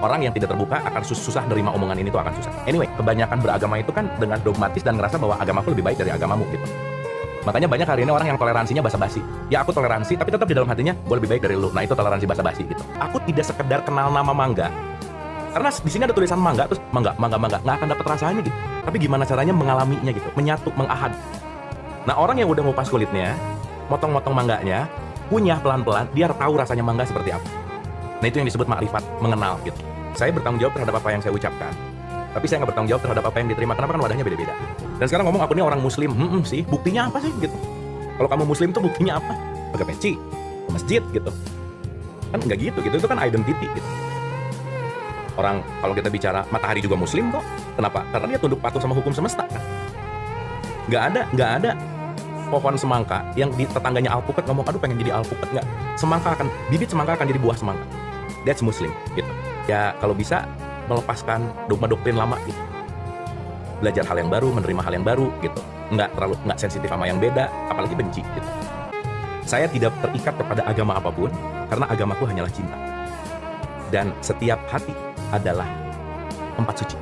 orang yang tidak terbuka akan susah nerima omongan ini tuh akan susah. Anyway, kebanyakan beragama itu kan dengan dogmatis dan ngerasa bahwa agamaku lebih baik dari agamamu gitu. Makanya banyak hari ini orang yang toleransinya basa-basi. Ya aku toleransi, tapi tetap di dalam hatinya gue lebih baik dari lu. Nah itu toleransi basa-basi gitu. Aku tidak sekedar kenal nama mangga, karena di sini ada tulisan mangga, terus mangga, nggak akan dapat rasanya gitu. Tapi gimana caranya mengalaminya gitu, menyatu, mengahad. Nah orang yang udah ngupas kulitnya, motong-motong mangganya, kunyah pelan-pelan, dia tahu rasanya mangga seperti apa. Nah itu yang disebut makrifat, mengenal gitu. Saya bertanggung jawab terhadap apa yang saya ucapkan, tapi saya nggak bertanggung jawab terhadap apa yang diterima. Kenapa? Kan wadahnya beda-beda. Dan sekarang ngomong aku ini orang muslim, sih, buktinya apa sih gitu? Kalau kamu muslim tuh buktinya apa? Pakai peci, ke masjid gitu. Kan nggak gitu, itu kan identity gitu. Orang kalau kita bicara matahari juga muslim kok. Kenapa? Karena dia tunduk patuh sama hukum semesta kan. Nggak ada pohon semangka yang di tetangganya alpukat ngomong aduh pengen jadi alpukat, nggak. Bibit semangka akan jadi buah semangka. That's Muslim gitu. Ya kalau bisa melepaskan dogma doktrin lama gitu. Belajar hal yang baru, menerima hal yang baru gitu. Nggak sensitif sama yang beda, apalagi benci gitu. Saya tidak terikat kepada agama apapun karena agamaku hanyalah cinta. Dan setiap hati adalah tempat suci.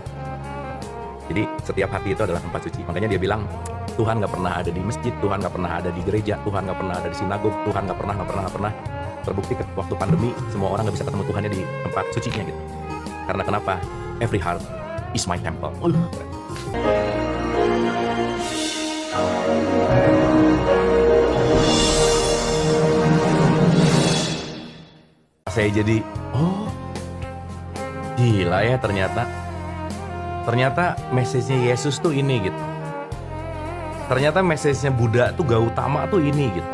Jadi setiap hati itu adalah tempat suci. Makanya dia bilang Tuhan nggak pernah ada di masjid, Tuhan nggak pernah ada di gereja, Tuhan nggak pernah ada di sinagog, Tuhan nggak pernah. Terbukti waktu pandemi semua orang nggak bisa ketemu Tuhannya di tempat sucinya gitu. Karena kenapa? Every heart is my temple. Saya jadi gila ya ternyata message-nya Yesus tuh ini gitu. Ternyata message-nya Buddha tuh Gautama tuh ini gitu.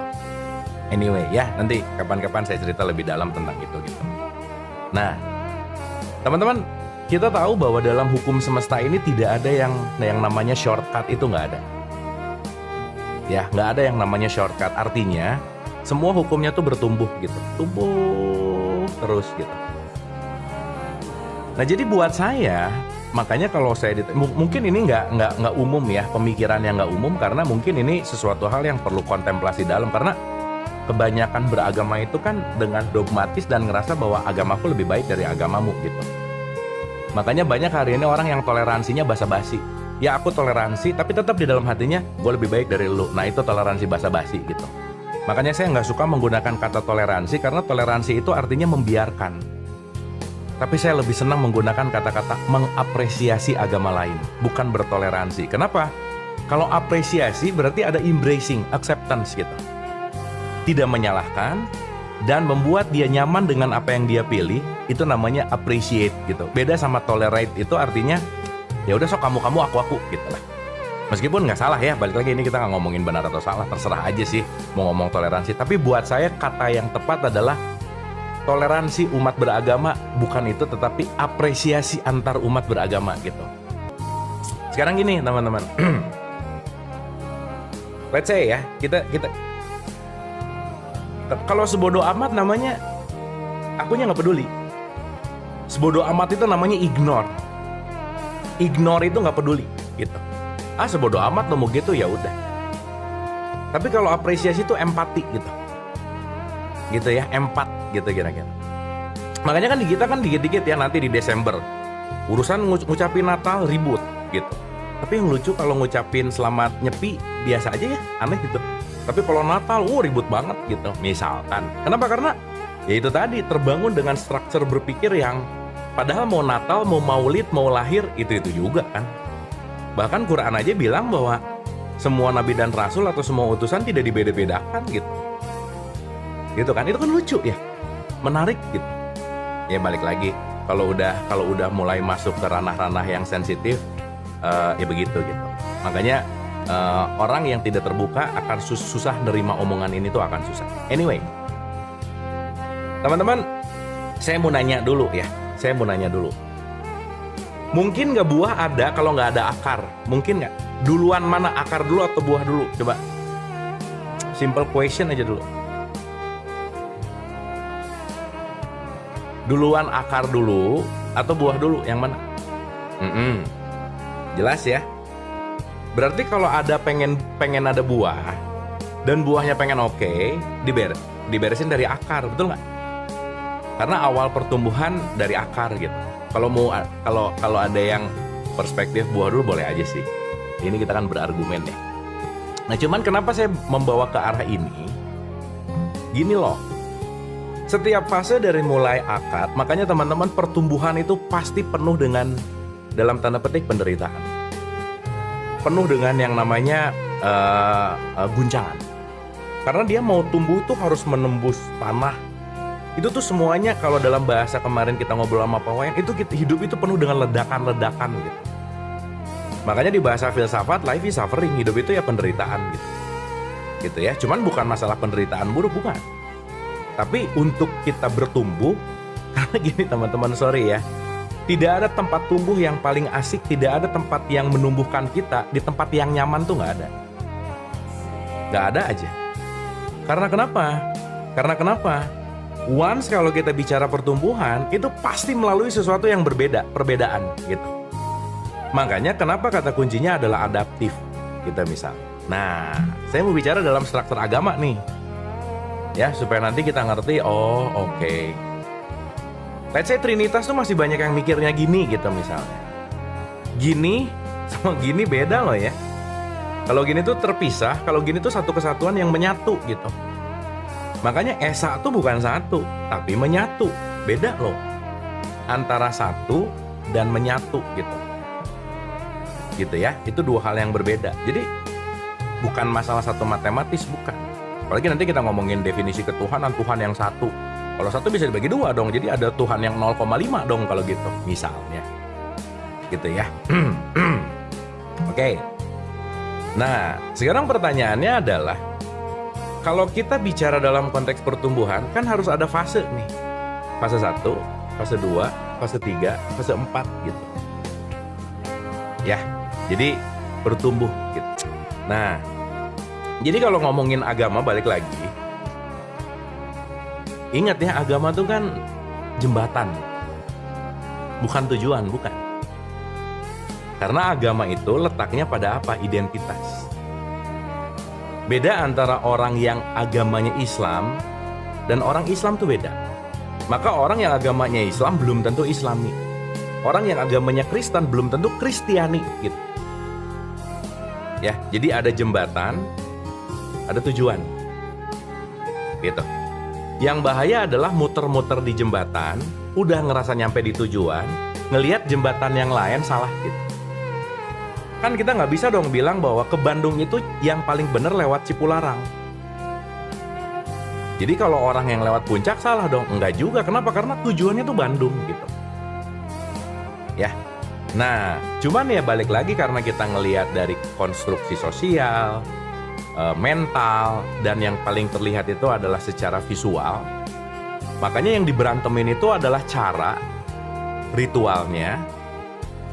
Anyway ya, nanti kapan-kapan saya cerita lebih dalam tentang itu gitu. Nah, teman-teman, kita tahu bahwa dalam hukum semesta ini tidak ada yang namanya shortcut, itu nggak ada. Ya, nggak ada yang namanya shortcut. Artinya semua hukumnya tuh bertumbuh gitu, tumbuh terus gitu. Nah jadi buat saya, makanya kalau saya mungkin ini nggak umum ya, pemikiran yang nggak umum, karena mungkin ini sesuatu hal yang perlu kontemplasi dalam, karena kebanyakan beragama itu kan dengan dogmatis dan ngerasa bahwa agamaku lebih baik dari agamamu gitu. Makanya banyak hari ini orang yang toleransinya basa-basi. Ya aku toleransi, tapi tetap di dalam hatinya gue lebih baik dari lu. Nah itu toleransi basa-basi gitu. Makanya saya nggak suka menggunakan kata toleransi, karena toleransi itu artinya membiarkan. Tapi saya lebih senang menggunakan kata-kata mengapresiasi agama lain, bukan bertoleransi. Kenapa? Kalau apresiasi berarti ada embracing, acceptance gitu. Tidak menyalahkan dan membuat dia nyaman dengan apa yang dia pilih, itu namanya appreciate gitu. Beda sama tolerate, itu artinya ya udah sok kamu aku gitu lah. Meskipun nggak salah ya, balik lagi ini kita nggak ngomongin benar atau salah, terserah aja sih mau ngomong toleransi. Tapi buat saya kata yang tepat adalah toleransi umat beragama, bukan itu, tetapi apresiasi antar umat beragama gitu. Sekarang gini teman-teman, let's say ya kita kalau sebodoh amat namanya, akunya nggak peduli. Sebodoh amat itu namanya ignore. Ignore itu nggak peduli gitu. Sebodoh amat lo mau gitu ya udah. Tapi kalau apresiasi itu empati gitu ya, empat gitu kira-kira. Makanya kan di kita kan dikit-dikit ya, nanti di Desember urusan ngucapin Natal ribut gitu. Tapi yang lucu kalau ngucapin selamat nyepi biasa aja ya, aneh gitu. Tapi kalau Natal ribut banget gitu misalkan. Kenapa? Karena ya itu tadi, terbangun dengan struktur berpikir yang padahal mau Natal, mau Maulid, mau lahir itu juga kan. Bahkan Quran aja bilang bahwa semua nabi dan rasul atau semua utusan tidak dibeda-bedakan gitu. Gitu kan, itu kan lucu ya, menarik gitu. Ya balik lagi, kalau udah mulai masuk ke ranah-ranah yang sensitif, ya begitu gitu. Makanya orang yang tidak terbuka akan susah nerima omongan ini tuh akan susah. Anyway, teman-teman, saya mau nanya dulu. Mungkin nggak buah ada kalau nggak ada akar? Mungkin nggak? Duluan mana, akar dulu atau buah dulu? Coba, simple question aja dulu. Duluan akar dulu atau buah dulu? Yang mana? Jelas ya. Berarti kalau ada pengen ada buah dan buahnya pengen oke, diberesin dari akar, betul nggak? Karena awal pertumbuhan dari akar gitu. Kalau ada yang perspektif buah dulu boleh aja sih. Ini kita kan berargumen ya. Nah cuman kenapa saya membawa ke arah ini? Gini loh. Setiap fase dari mulai akar, makanya teman-teman pertumbuhan itu pasti penuh dengan dalam tanda petik penderitaan. Penuh dengan yang namanya guncangan. Karena dia mau tumbuh tuh harus menembus tanah. Itu tuh semuanya kalau dalam bahasa kemarin kita ngobrol sama Pak Wayan, itu hidup itu penuh dengan ledakan-ledakan gitu. Makanya di bahasa filsafat, life is suffering, hidup itu ya penderitaan gitu. Gitu ya. Cuman bukan masalah penderitaan buruk, bukan. Tapi untuk kita bertumbuh, karena gini teman-teman, sorry ya, tidak ada tempat tumbuh yang paling asik, tidak ada tempat yang menumbuhkan kita, di tempat yang nyaman tuh nggak ada. Nggak ada aja. Karena kenapa? Once kalau kita bicara pertumbuhan, itu pasti melalui sesuatu yang perbedaan gitu. Makanya kenapa kata kuncinya adalah adaptif, kita misal. Nah, saya mau bicara dalam struktur agama nih. Ya, supaya nanti kita ngerti, oh oke. Let's say Trinitas tuh masih banyak yang mikirnya gini gitu misalnya. Gini sama gini beda loh ya. Kalau gini tuh terpisah, kalau gini tuh satu kesatuan yang menyatu gitu. Makanya Esa tuh bukan satu, tapi menyatu. Beda loh. Antara satu dan menyatu gitu. Gitu ya, itu dua hal yang berbeda. Jadi bukan masalah satu matematis, bukan. Apalagi nanti kita ngomongin definisi ketuhanan, Tuhan yang satu. Kalau satu bisa dibagi dua dong, jadi ada Tuhan yang 0,5 dong kalau gitu, misalnya. Gitu ya. Oke. Nah, sekarang pertanyaannya adalah, kalau kita bicara dalam konteks pertumbuhan, kan harus ada fase nih. Fase 1, fase 2, fase 3, fase 4 gitu. Ya, jadi bertumbuh gitu. Nah, jadi kalau ngomongin agama balik lagi, ingat ya, agama tuh kan jembatan, bukan tujuan, bukan. Karena agama itu letaknya pada apa? Identitas. Beda antara orang yang agamanya Islam dan orang Islam tuh beda. Maka orang yang agamanya Islam belum tentu Islami. Orang yang agamanya Kristen belum tentu Kristiani gitu. Ya, jadi ada jembatan, ada tujuan. Gitu. Yang bahaya adalah muter-muter di jembatan, udah ngerasa nyampe di tujuan, ngelihat jembatan yang lain salah gitu. Kan kita nggak bisa dong bilang bahwa ke Bandung itu yang paling bener lewat Cipularang. Jadi kalau orang yang lewat Puncak salah dong? Enggak juga. Kenapa? Karena tujuannya tuh Bandung gitu. Ya. Nah, cuman ya balik lagi karena kita ngelihat dari konstruksi sosial, mental, dan yang paling terlihat itu adalah secara visual. Makanya yang diberantemin itu adalah cara, ritualnya,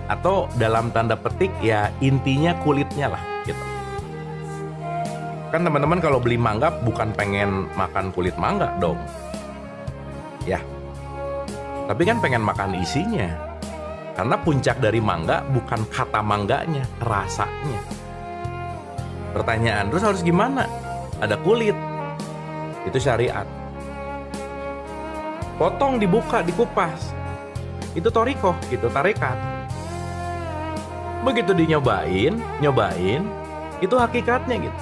atau dalam tanda petik ya intinya kulitnya lah gitu. Kan teman-teman kalau beli mangga bukan pengen makan kulit mangga dong. Ya. Tapi kan pengen makan isinya. Karena puncak dari mangga bukan kata mangganya, rasanya. Pertanyaan, terus harus gimana? Ada kulit. Itu syariat. Potong, dibuka, dikupas. Itu thorikoh gitu, tarekat. Begitu nyobain, itu hakikatnya gitu.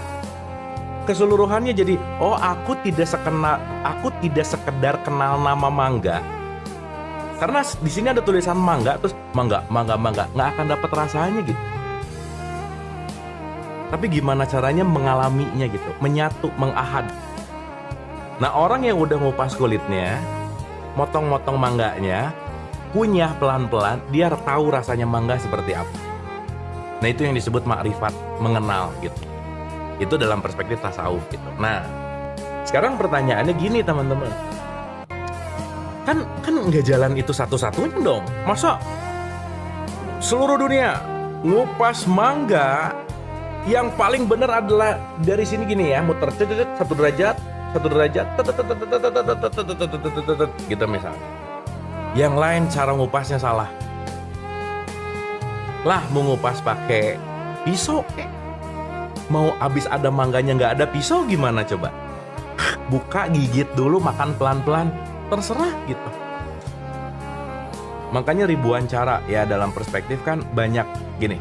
Keseluruhannya jadi, oh aku tidak sekedar kenal nama mangga. Karena di sini ada tulisan mangga, terus mangga, nggak akan dapat rasanya gitu. Tapi gimana caranya mengalaminya gitu, menyatu, mengahad. Nah orang yang udah ngupas kulitnya, motong-motong mangganya, kunyah pelan-pelan, dia tahu rasanya mangga seperti apa. Nah itu yang disebut makrifat, mengenal gitu. Itu dalam perspektif tasawuf gitu. Nah sekarang pertanyaannya gini teman-teman. Kan nggak jalan itu satu-satunya dong. Masa seluruh dunia ngupas mangga yang paling benar adalah dari sini gini ya, muter 1 derajat gitu misalnya. Yang lain cara ngupasnya salah. Lah mau ngupas pakai pisau mau abis ada mangganya nggak ada pisau gimana coba? Buka, gigit dulu, makan pelan-pelan. terserah gitu. Makanya ribuan cara ya, dalam perspektif kan banyak gini.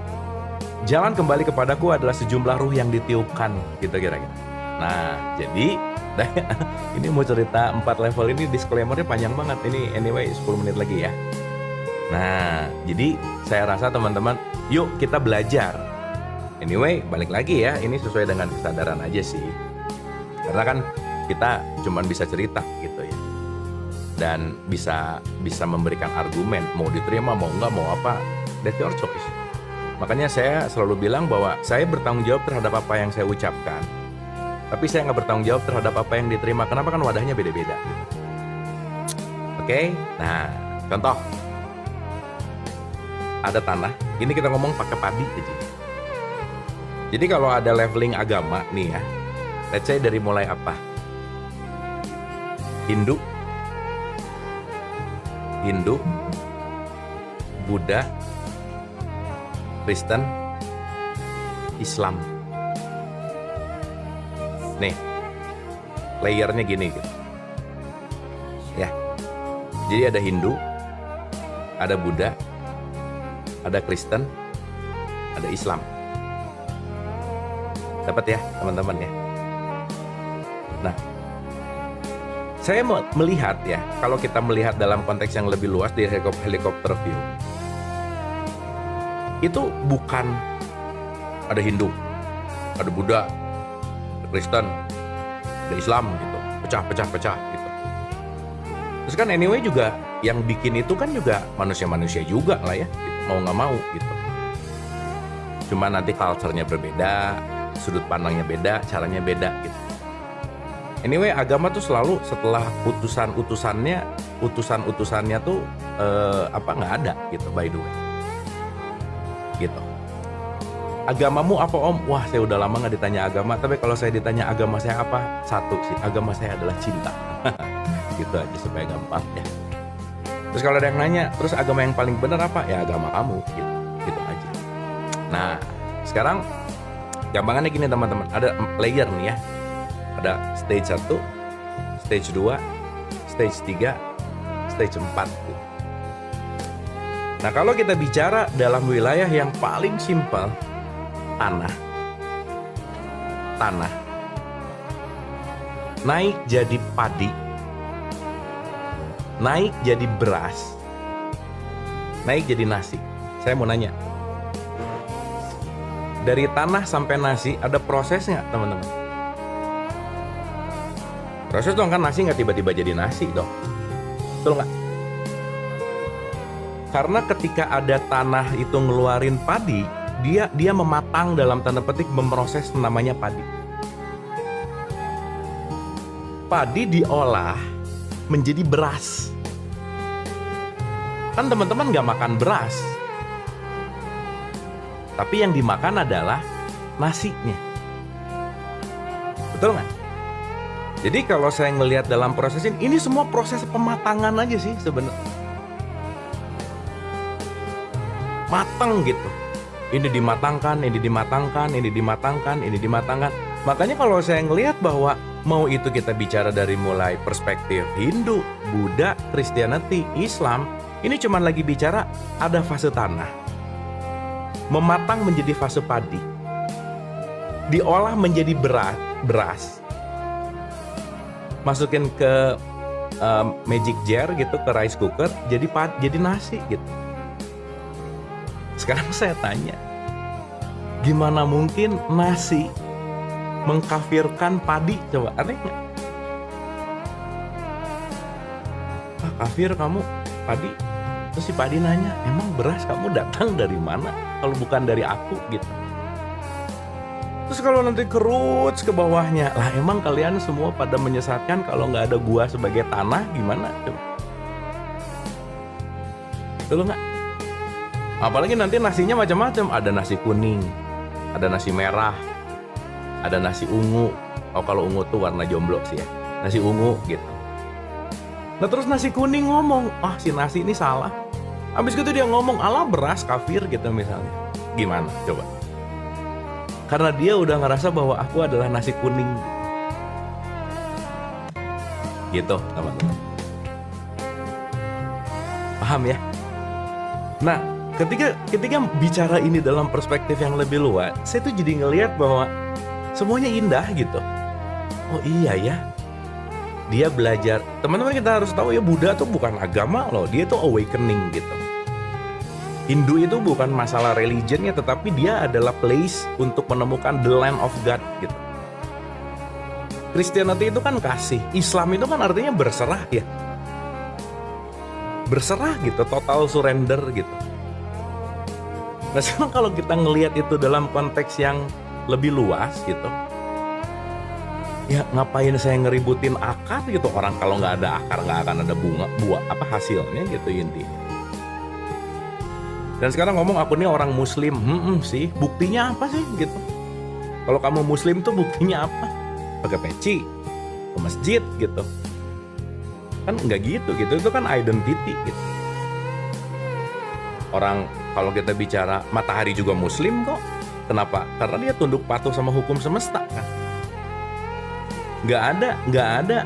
Jalan kembali kepadaku adalah sejumlah ruh yang ditiupkan gitu kira-kira. Nah, jadi ini mau cerita 4 level ini, disclaimer-nya panjang banget. Ini anyway 10 menit lagi ya. Nah, jadi saya rasa teman-teman, yuk kita belajar. Anyway, balik lagi ya, ini sesuai dengan kesadaran aja sih. Karena kan kita cuman bisa cerita gitu ya. Dan bisa memberikan argumen, mau diterima, mau enggak, mau apa, that's your choice. Makanya saya selalu bilang bahwa saya bertanggung jawab terhadap apa yang saya ucapkan, tapi saya nggak bertanggung jawab terhadap apa yang diterima. Kenapa? Kan wadahnya beda-beda gitu. Oke? Nah, contoh, ada tanah, ini kita ngomong pakai padi aja. Jadi kalau ada leveling agama nih ya, let's say dari mulai apa? Hindu, Buddha, Kristen, Islam. Nih, layernya gini gitu. Ya. Jadi ada Hindu, ada Buddha, ada Kristen, ada Islam. Dapat ya, teman-teman ya. Nah, saya mau melihat ya, kalau kita melihat dalam konteks yang lebih luas di helikopter view, itu bukan ada Hindu, ada Buddha, ada Kristen, ada Islam gitu, pecah gitu. Terus kan anyway juga yang bikin itu kan juga manusia-manusia juga lah ya, gitu. Mau nggak mau gitu. Cuma nanti culture-nya berbeda, sudut pandangnya beda, caranya beda gitu. Anyway, agama tuh selalu setelah utusan-utusannya tuh nggak ada gitu, by the way. Gitu. Agamamu apa om? Wah, saya udah lama nggak ditanya agama, tapi kalau saya ditanya agama saya apa? Satu sih, agama saya adalah cinta. Gitu aja supaya gampang ya. Terus kalau ada yang nanya, terus agama yang paling benar apa? Ya agama kamu, gitu aja. Nah, sekarang gampangannya gini teman-teman, ada layer nih ya. Ada stage 1, stage 2, stage 3, stage 4 gitu. Nah, kalau kita bicara dalam wilayah yang paling simpel, tanah naik jadi padi, naik jadi beras, naik jadi nasi. Saya mau nanya, dari tanah sampai nasi ada proses nggak teman-teman? Proses dong, kan nasi nggak tiba-tiba jadi nasi dong, betul nggak? Karena ketika ada tanah itu ngeluarin padi, dia mematang, dalam tanda petik memproses, namanya padi. Padi diolah menjadi beras. Kan teman-teman nggak makan beras, tapi yang dimakan adalah nasinya. Betul nggak? Jadi kalau saya ngelihat dalam proses ini semua proses pematangan aja sih sebenarnya. Matang gitu. Ini dimatangkan, ini dimatangkan, ini dimatangkan, ini dimatangkan. Makanya kalau saya ngelihat bahwa mau itu kita bicara dari mulai perspektif Hindu, Buddha, Christianity, Islam, ini cuma lagi bicara ada fase tanah, mematang menjadi fase padi, diolah menjadi beras, masukin ke magic jar gitu, ke rice cooker, jadi nasi gitu. Sekarang saya tanya, gimana mungkin nasi mengkafirkan padi? Coba, aneh nggak? Kafir kamu padi? Terus si padi nanya, emang beras kamu datang dari mana? Kalau bukan dari aku gitu. Terus kalau nanti keruts ke bawahnya, lah emang kalian semua pada menyesatkan kalau nggak ada gua sebagai tanah, gimana? Coba. Betul nggak? Apalagi nanti nasinya macam-macam, ada nasi kuning, ada nasi merah, ada nasi ungu. Oh, kalau ungu tuh warna jomblo sih ya, nasi ungu gitu. Nah terus nasi kuning ngomong, si nasi ini salah. Habis gitu dia ngomong, alah beras kafir gitu misalnya. Gimana coba? Karena dia udah ngerasa bahwa aku adalah nasi kuning. Gitu teman-teman. Paham ya? Nah, ketika bicara ini dalam perspektif yang lebih luas, saya tuh jadi ngelihat bahwa semuanya indah gitu. Oh iya ya, dia belajar. Teman-teman, kita harus tahu ya, Buddha tuh bukan agama loh, dia tuh awakening gitu. Hindu itu bukan masalah religionnya, tetapi dia adalah place untuk menemukan the land of God gitu. Christianity itu kan kasih, Islam itu kan artinya berserah ya. Berserah gitu, total surrender gitu. Nah sekarang kalau kita ngelihat itu dalam konteks yang lebih luas gitu, ya ngapain saya ngeributin akar gitu, orang kalau nggak ada akar nggak akan ada buah apa hasilnya gitu intinya. Dan sekarang ngomong aku nih orang muslim, sih buktinya apa sih gitu? Kalau kamu muslim tuh buktinya apa? Pakai peci, ke masjid gitu. Kan nggak gitu, itu kan identity gitu. Orang kalau kita bicara matahari juga muslim kok. Kenapa? Karena dia tunduk patuh sama hukum semesta kan. Nggak ada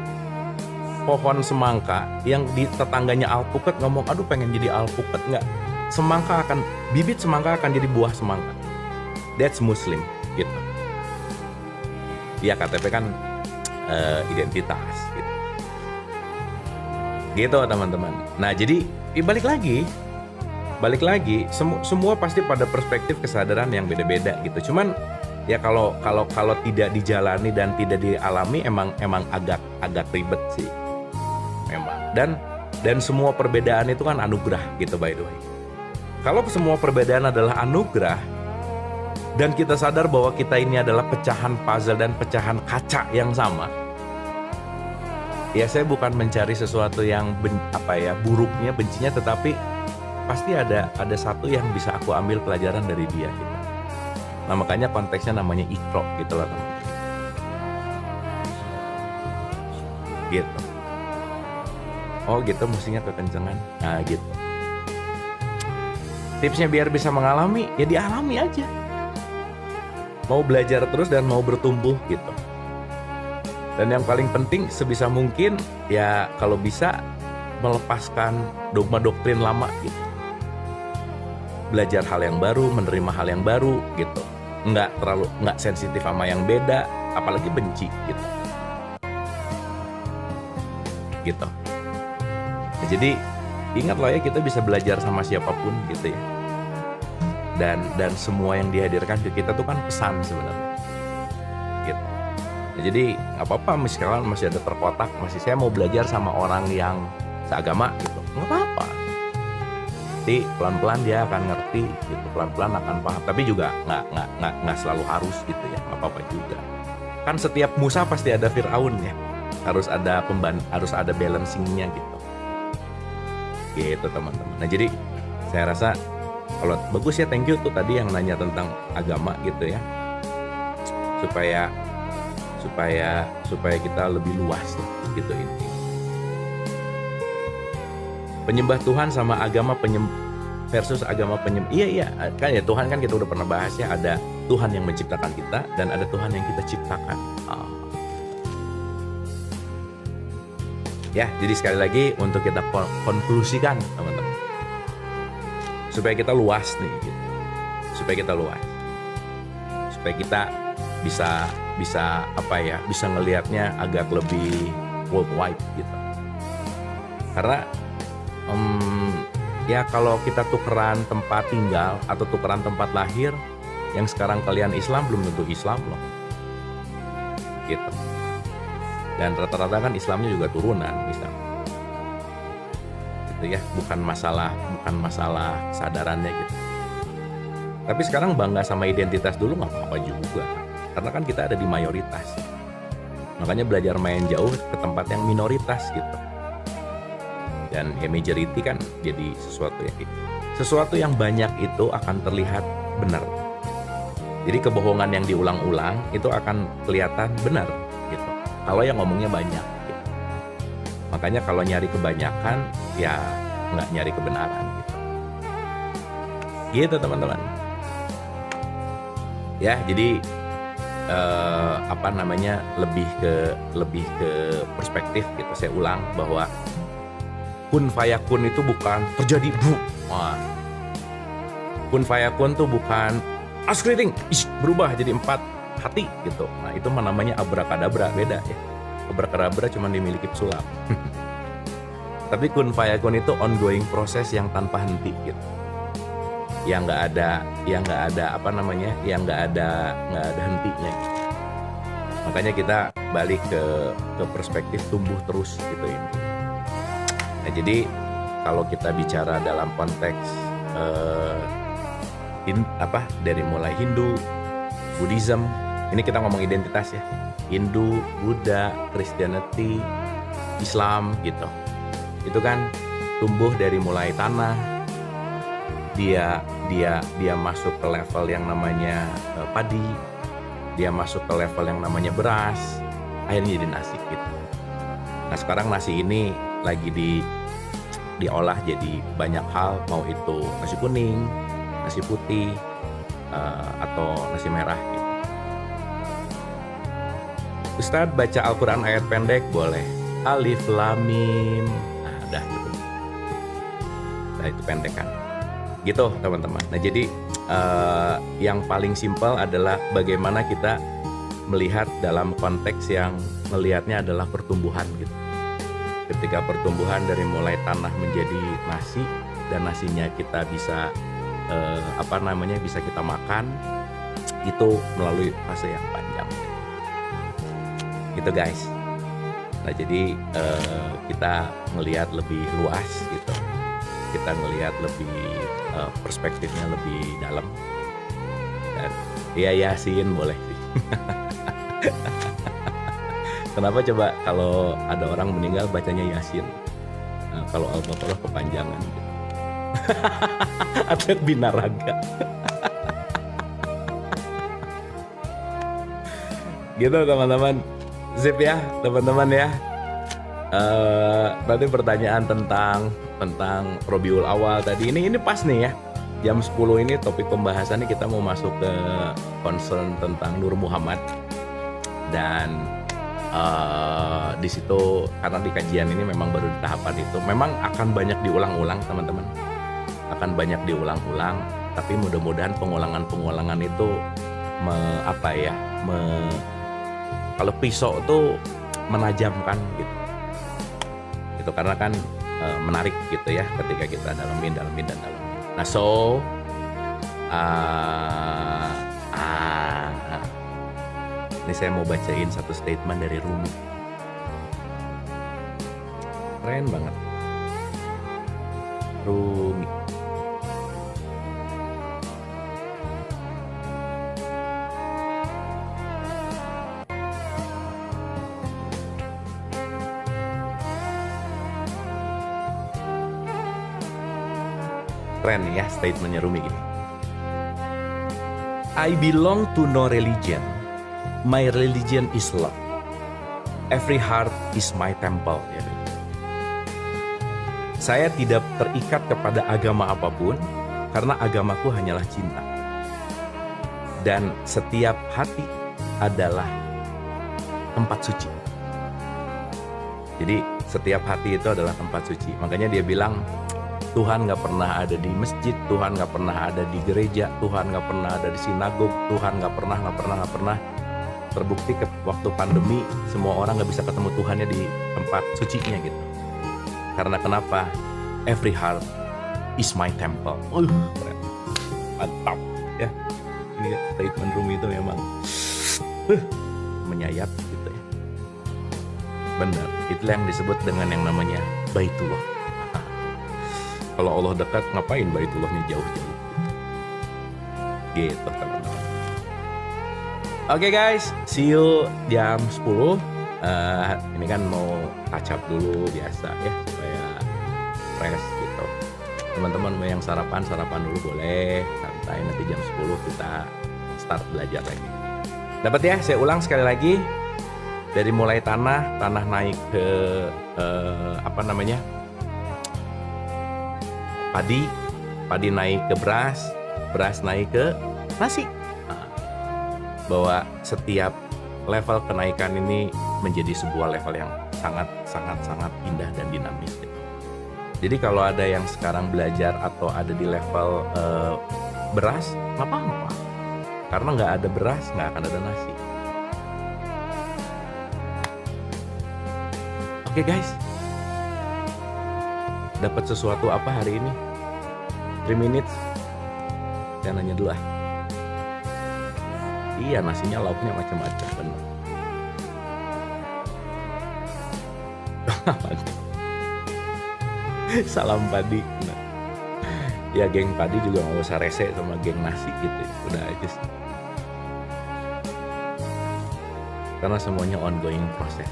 pohon semangka yang di tetangganya alpukat ngomong, aduh pengen jadi alpukat. Nggak. Bibit semangka akan jadi buah semangka. That's Muslim gitu. Ya KTP kan identitas gitu. Gitu teman-teman. Nah jadi balik lagi semua pasti pada perspektif kesadaran yang beda-beda gitu. Cuman ya kalau tidak dijalani dan tidak dialami emang agak ribet sih memang. Dan semua perbedaan itu kan anugerah gitu by the way. Kalau semua perbedaan adalah anugerah dan kita sadar bahwa kita ini adalah pecahan puzzle dan pecahan kaca yang sama, ya saya bukan mencari sesuatu yang buruknya, bencinya, tetapi pasti ada satu yang bisa aku ambil pelajaran dari dia gitu. Nah makanya konteksnya namanya Iqra gitu loh teman-teman. Gitu. Oh gitu, musiknya kekencengan. Nah gitu. Tipsnya biar bisa mengalami, ya dialami aja. Mau belajar terus dan mau bertumbuh gitu. Dan yang paling penting sebisa mungkin ya kalau bisa melepaskan dogma doktrin lama gitu. Belajar hal yang baru, menerima hal yang baru gitu. Nggak sensitif sama yang beda, apalagi benci gitu. Gitu. Nah, jadi ingat loh ya, kita bisa belajar sama siapapun gitu ya. Dan semua yang dihadirkan ke kita tuh kan pesan sebenarnya. Gitu. Nah, jadi nggak apa-apa misalkan masih ada terkotak, saya mau belajar sama orang yang seagama gitu. Nggak apa-apa. Nanti pelan-pelan dia akan ngerti gitu, pelan-pelan akan paham. Tapi juga nggak selalu harus gitu ya, nggak apa-apa juga. Kan setiap Musa pasti ada Fir'aun ya. Harus ada balancingnya gitu. Gitu teman-teman. Nah jadi saya rasa kalau bagus ya, thank you tuh tadi yang nanya tentang agama gitu ya, supaya kita lebih luas gitu ini. Penyembah Tuhan sama agama versus agama penyembah. Iya kan ya, Tuhan kan kita udah pernah bahas ya, ada Tuhan yang menciptakan kita dan ada Tuhan yang kita ciptakan. Ya, jadi sekali lagi untuk kita konklusikan teman-teman, supaya kita luas nih, gitu. Supaya kita bisa ngelihatnya agak lebih worldwide gitu. Karena ya kalau kita tukeran tempat tinggal atau tukeran tempat lahir, yang sekarang kalian Islam belum tentu Islam loh, gitu. Dan rata-rata kan Islamnya juga turunan misalnya. Gitu ya, bukan masalah kesadarannya gitu. Tapi sekarang bangga sama identitas dulu nggak apa-apa juga, karena kan kita ada di mayoritas. Makanya belajar main jauh ke tempat yang minoritas gitu. Dan ya majority kan jadi sesuatu yang banyak itu akan terlihat benar. Jadi kebohongan yang diulang-ulang itu akan kelihatan benar gitu, kalau yang ngomongnya banyak gitu. Makanya kalau nyari kebanyakan ya nggak nyari kebenaran gitu teman-teman ya. Jadi lebih ke perspektif gitu. Saya ulang bahwa kun fayakun itu bukan terjadi wah. Kun fayakun tuh bukan askriting berubah jadi 4 hati gitu. Nah itu namanya abrakadabra, beda ya. Abrakadabra cuma dimiliki pesulap. Tapi kun fayakun itu ongoing proses yang tanpa henti gitu. Yang nggak ada yang nggak ada hentinya. Makanya kita balik ke perspektif tumbuh terus gitu ini. Nah jadi kalau kita bicara dalam konteks dari mulai Hindu, Buddhism, ini kita ngomong identitas ya, Hindu, Buddha, Christianity, Islam gitu. Itu kan tumbuh dari mulai tanah, dia masuk ke level yang namanya padi, dia masuk ke level yang namanya beras, akhirnya jadi nasi gitu. Nah sekarang nasi ini lagi diolah jadi banyak hal, mau itu nasi kuning, nasi putih, atau nasi merah gitu. Ustadz baca Al-Quran ayat pendek boleh, alif lam mim, nah udah gitu. Nah itu pendek kan gitu teman-teman. Nah jadi yang paling simpel adalah bagaimana kita melihat dalam konteks yang melihatnya adalah pertumbuhan gitu. Ketika pertumbuhan dari mulai tanah menjadi nasi, dan nasinya kita bisa bisa kita makan, itu melalui fase yang panjang gitu guys. Nah jadi kita melihat lebih luas gitu, kita melihat lebih perspektifnya lebih dalam. Dan ya Yasin boleh sih. Kenapa coba kalau ada orang meninggal bacanya Yasin? Nah, kalau Al-Baqarah kepanjangan gitu. Atlet binaraga. Gitu teman-teman. Sip ya teman-teman ya. Nanti pertanyaan tentang Robiul Awal tadi ini pas nih ya. Jam 10 ini topik pembahasannya kita mau masuk ke concern tentang Nur Muhammad. Dan di situ karena di kajian ini memang baru di tahapan itu, memang akan banyak diulang-ulang teman-teman, akan banyak diulang-ulang, tapi mudah-mudahan pengulangan itu kalau pisau tuh menajamkan gitu. Itu karena kan menarik gitu ya ketika kita dalamin. Nah ini saya mau bacain satu statement dari Rumi. Keren banget. Rumi. Keren nih ya statementnya Rumi gini. I belong to no religion. My religion is love. Every heart is my temple. Saya tidak terikat kepada agama apapun karena agamaku hanyalah cinta. Dan setiap hati adalah tempat suci. Jadi setiap hati itu adalah tempat suci. Makanya dia bilang Tuhan gak pernah ada di masjid, Tuhan gak pernah ada di gereja, Tuhan gak pernah ada di sinagog, Tuhan gak pernah. Terbukti waktu pandemi semua orang gak bisa ketemu Tuhannya di tempat sucinya gitu. Karena kenapa? Every heart is my temple. Mantap ya. Ini statement Rumi itu memang menyayat gitu ya. Benar, itulah yang disebut dengan yang namanya Baitullah. Kalau Allah dekat, ngapain Baitullahnya jauh-jauh? Gitu teman-teman. Oke guys, see you jam 10. Ini kan mau catch up dulu biasa ya, supaya fresh gitu. Teman-teman mau yang sarapan dulu boleh, santai, nanti jam 10 kita start belajar lagi. Dapat ya, saya ulang sekali lagi. Dari mulai tanah naik ke padi naik ke beras naik ke nasi. Bahwa setiap level kenaikan ini menjadi sebuah level yang sangat indah dan dinamis. Jadi kalau ada yang sekarang belajar atau ada di level beras, nggak apa-apa. Karena nggak ada beras, nggak akan ada nasi. Oke guys, dapat sesuatu apa hari ini? 3 minutes. Saya nanya dulu ah. Iya, nasinya lauknya macam-macam bener. Salam padi. Nah, ya geng padi juga nggak usah rese sama geng nasi gitu, udah aja sih. Karena semuanya ongoing proses.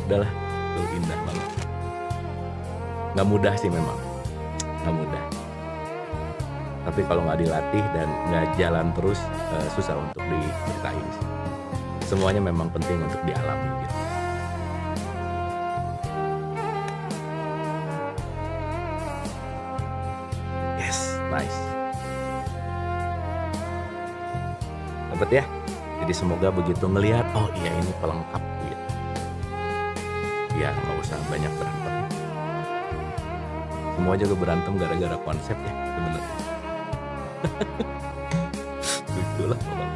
Udahlah, tuh indah banget. Nggak mudah sih memang, nggak mudah. Tapi kalau nggak dilatih dan nggak jalan terus, susah untuk diceritain sih. Semuanya memang penting untuk dialami gitu. Nice. Dapat ya? Jadi semoga begitu ngelihat, oh iya ini pelengkap gitu. Ya nggak usah banyak berantem. Semua juga berantem gara-gara konsep ya sebenarnya. Lucu lah pokoknya.